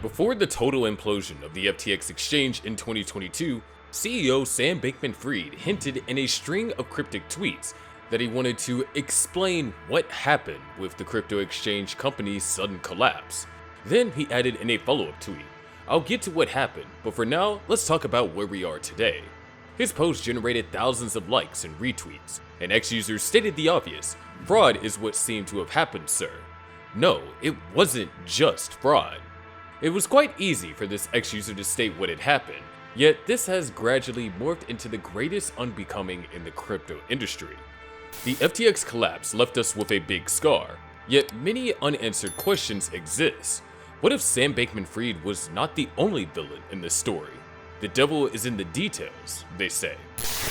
Before the total implosion of the FTX exchange in 2022, CEO Sam Bankman-Fried hinted in a string of cryptic tweets that he wanted to explain what happened with the crypto exchange company's sudden collapse. Then he added in a follow-up tweet, "I'll get to what happened, but for now, let's talk about where we are today." His post generated thousands of likes and retweets, and ex-users stated the obvious: fraud is what seemed to have happened, sir. No, it wasn't just fraud. It was quite easy for this ex-user to state what had happened, yet this has gradually morphed into the greatest unbecoming in the crypto industry. The FTX collapse left us with a big scar, yet many unanswered questions exist. What if Sam Bankman-Fried was not the only villain in this story? The devil is in the details, they say.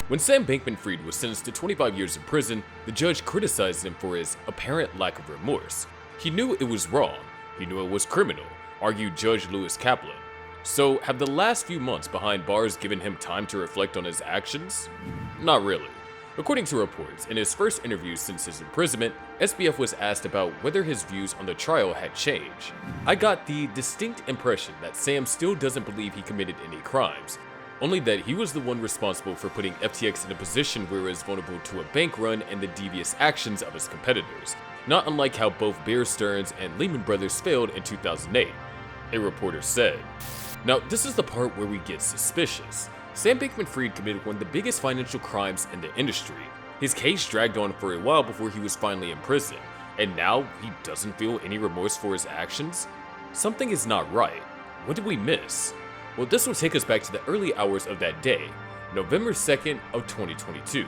When Sam Bankman-Fried was sentenced to 25 years in prison, the judge criticized him for his apparent lack of remorse. He knew it was wrong, he knew it was criminal, argued Judge Lewis Kaplan. So have the last few months behind bars given him time to reflect on his actions? Not really. According to reports, in his first interview since his imprisonment, SBF was asked about whether his views on the trial had changed. "I got the distinct impression that Sam still doesn't believe he committed any crimes, only that he was the one responsible for putting FTX in a position where it was vulnerable to a bank run and the devious actions of his competitors, not unlike how both Bear Stearns and Lehman Brothers failed in 2008, a reporter said. Now, this is the part where we get suspicious. Sam Bankman-Fried committed one of the biggest financial crimes in the industry. His case dragged on for a while before he was finally in prison, and now he doesn't feel any remorse for his actions? Something is not right. What did we miss? Well, this will take us back to the early hours of that day, November 2nd of 2022.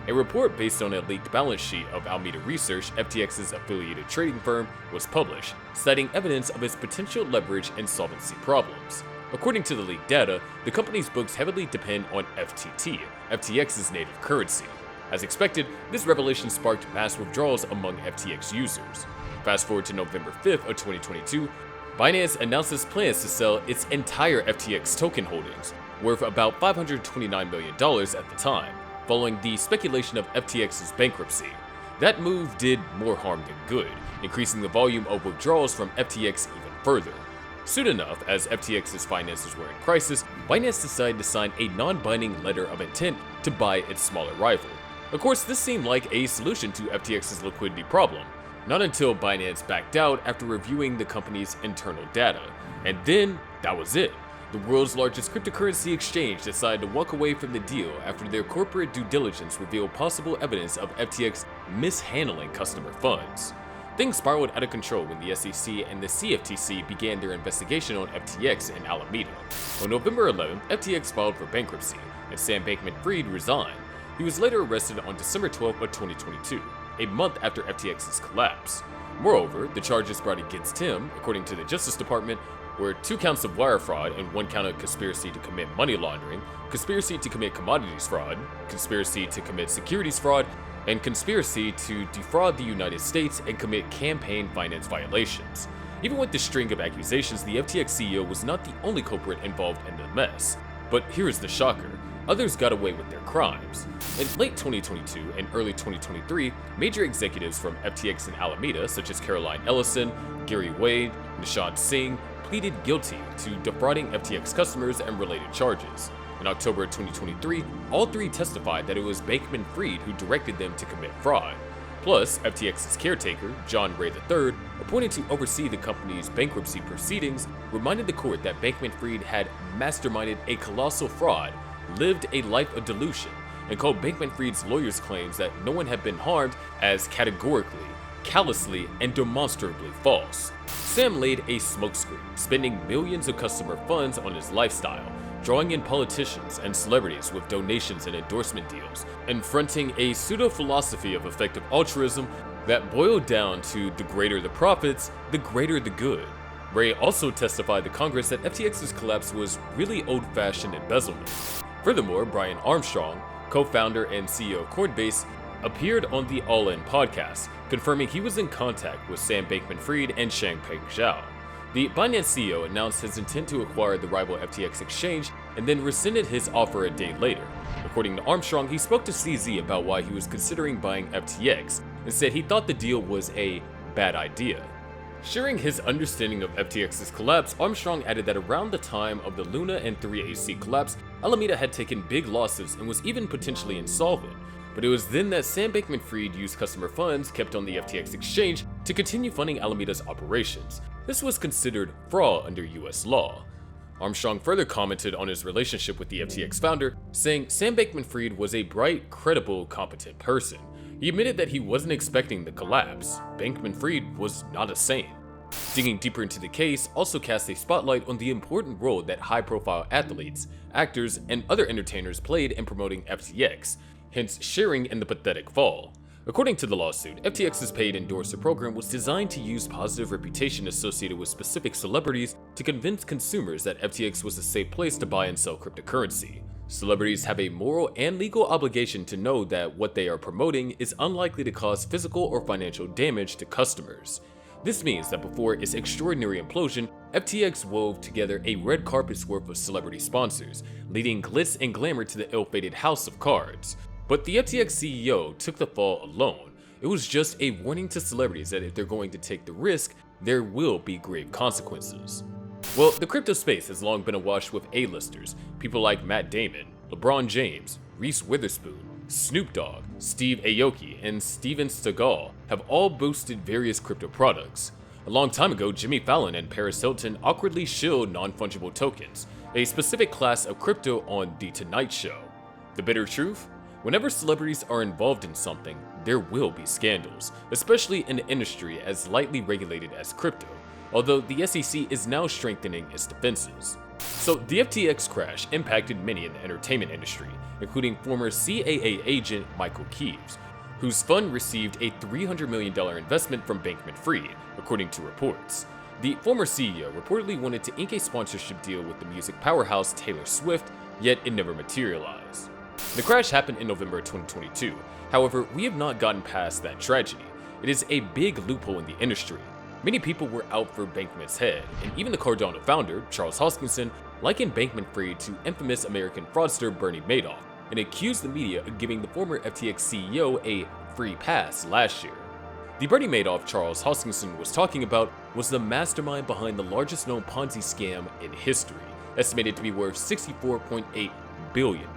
A report based on a leaked balance sheet of Alameda Research, FTX's affiliated trading firm, was published, citing evidence of its potential leverage and solvency problems. According to the leaked data, the company's books heavily depend on FTT, FTX's native currency. As expected, this revelation sparked mass withdrawals among FTX users. Fast forward to November 5th of 2022, Binance announces plans to sell its entire FTX token holdings, worth about $529 million at the time, following the speculation of FTX's bankruptcy. That move did more harm than good, increasing the volume of withdrawals from FTX even further. Soon enough, as FTX's finances were in crisis, Binance decided to sign a non-binding letter of intent to buy its smaller rival. Of course, this seemed like a solution to FTX's liquidity problem, not until Binance backed out after reviewing the company's internal data. And then, that was it. The world's largest cryptocurrency exchange decided to walk away from the deal after their corporate due diligence revealed possible evidence of FTX mishandling customer funds. Things spiraled out of control when the SEC and the CFTC began their investigation on FTX in Alameda. On November 11th, FTX filed for bankruptcy, and Sam Bankman-Fried resigned. He was later arrested on December 12th of 2022, a month after FTX's collapse. Moreover, the charges brought against him, according to the Justice Department, were 2 counts of wire fraud and 1 count of conspiracy to commit money laundering, conspiracy to commit commodities fraud, conspiracy to commit securities fraud, and conspiracy to defraud the United States and commit campaign finance violations. Even with this string of accusations, the FTX CEO was not the only culprit involved in the mess. But here is the shocker. Others got away with their crimes. In late 2022 and early 2023, major executives from FTX and Alameda, such as Caroline Ellison, Gary Wade, Nishant Singh, pleaded guilty to defrauding FTX customers and related charges. In October 2023, all 3 testified that it was Bankman-Fried who directed them to commit fraud. Plus, FTX's caretaker, John Ray III, appointed to oversee the company's bankruptcy proceedings, reminded the court that Bankman-Fried had masterminded a colossal fraud, lived a life of delusion, and called Bankman-Fried's lawyers' claims that no one had been harmed as categorically, callously, and demonstrably false. Sam laid a smokescreen, spending millions of customer funds on his lifestyle, drawing in politicians and celebrities with donations and endorsement deals, and fronting a pseudo-philosophy of effective altruism that boiled down to the greater the profits, the greater the good. Ray also testified to Congress that FTX's collapse was really old-fashioned embezzlement. Furthermore, Brian Armstrong, co-founder and CEO of Coinbase, appeared on the All In podcast, confirming he was in contact with Sam Bankman-Fried and Changpeng Zhao. The Binance CEO announced his intent to acquire the rival FTX exchange and then rescinded his offer a day later. According to Armstrong, he spoke to CZ about why he was considering buying FTX and said he thought the deal was a bad idea. Sharing his understanding of FTX's collapse, Armstrong added that around the time of the Luna and 3AC collapse, Alameda had taken big losses and was even potentially insolvent. But it was then that Sam Bankman-Fried used customer funds kept on the FTX exchange to continue funding Alameda's operations. This was considered fraud under US law. Armstrong further commented on his relationship with the FTX founder, saying Sam Bankman-Fried was a bright, credible, competent person. He admitted that he wasn't expecting the collapse. Bankman-Fried was not a saint. Digging deeper into the case also casts a spotlight on the important role that high-profile athletes, actors, and other entertainers played in promoting FTX, hence sharing in the pathetic fall. According to the lawsuit, FTX's paid endorser program was designed to use positive reputation associated with specific celebrities to convince consumers that FTX was a safe place to buy and sell cryptocurrency. Celebrities have a moral and legal obligation to know that what they are promoting is unlikely to cause physical or financial damage to customers. This means that before its extraordinary implosion, FTX wove together a red carpet's worth of celebrity sponsors, leading glitz and glamour to the ill-fated house of cards. But the FTX CEO took the fall alone. It was just a warning to celebrities that if they're going to take the risk, there will be grave consequences. Well, the crypto space has long been awash with A-listers, people like Matt Damon, LeBron James, Reese Witherspoon, Snoop Dogg, Steve Aoki, and Steven Seagal have all boosted various crypto products. A long time ago, Jimmy Fallon and Paris Hilton awkwardly shilled non-fungible tokens, a specific class of crypto on The Tonight Show. The bitter truth? Whenever celebrities are involved in something, there will be scandals, especially in an industry as lightly regulated as crypto, although the SEC is now strengthening its defenses. So the FTX crash impacted many in the entertainment industry, including former CAA agent Michael Keeves, whose fund received a $300 million investment from Bankman-Fried, according to reports. The former CEO reportedly wanted to ink a sponsorship deal with the music powerhouse Taylor Swift, yet it never materialized. The crash happened in November 2022. However, we have not gotten past that tragedy. It is a big loophole in the industry. Many people were out for Bankman's head, and even the Cardano founder, Charles Hoskinson, likened Bankman-Fried to infamous American fraudster Bernie Madoff, and accused the media of giving the former FTX CEO a free pass last year. The Bernie Madoff Charles Hoskinson was talking about was the mastermind behind the largest known Ponzi scam in history, estimated to be worth $64.8 billion.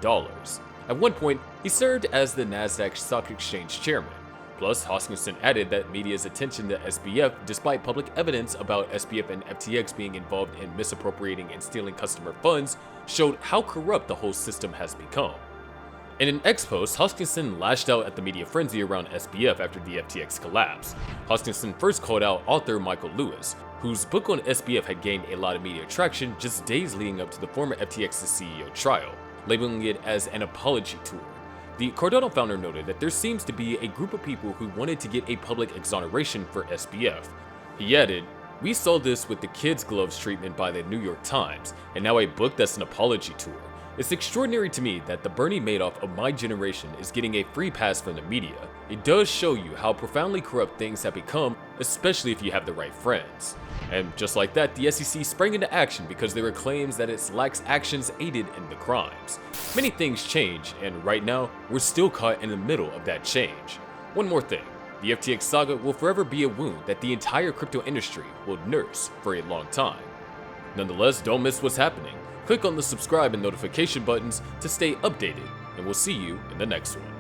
At one point, he served as the Nasdaq Stock Exchange chairman. Plus, Hoskinson added that media's attention to SBF, despite public evidence about SBF and FTX being involved in misappropriating and stealing customer funds, showed how corrupt the whole system has become. In an X post, Hoskinson lashed out at the media frenzy around SBF after the FTX collapse. Hoskinson first called out author Michael Lewis, whose book on SBF had gained a lot of media traction just days leading up to the former FTX's CEO trial, labeling it as an apology tour. The Cardano founder noted that there seems to be a group of people who wanted to get a public exoneration for SBF. He added, "We saw this with the kids' gloves treatment by the New York Times, and now a book that's an apology tour. It's extraordinary to me that the Bernie Madoff of my generation is getting a free pass from the media. It does show you how profoundly corrupt things have become, especially if you have the right friends." And just like that, the SEC sprang into action because there were claims that its lax actions aided in the crimes. Many things change, and right now, we're still caught in the middle of that change. One more thing, the FTX saga will forever be a wound that the entire crypto industry will nurse for a long time. Nonetheless, don't miss what's happening. Click on the subscribe and notification buttons to stay updated, and we'll see you in the next one.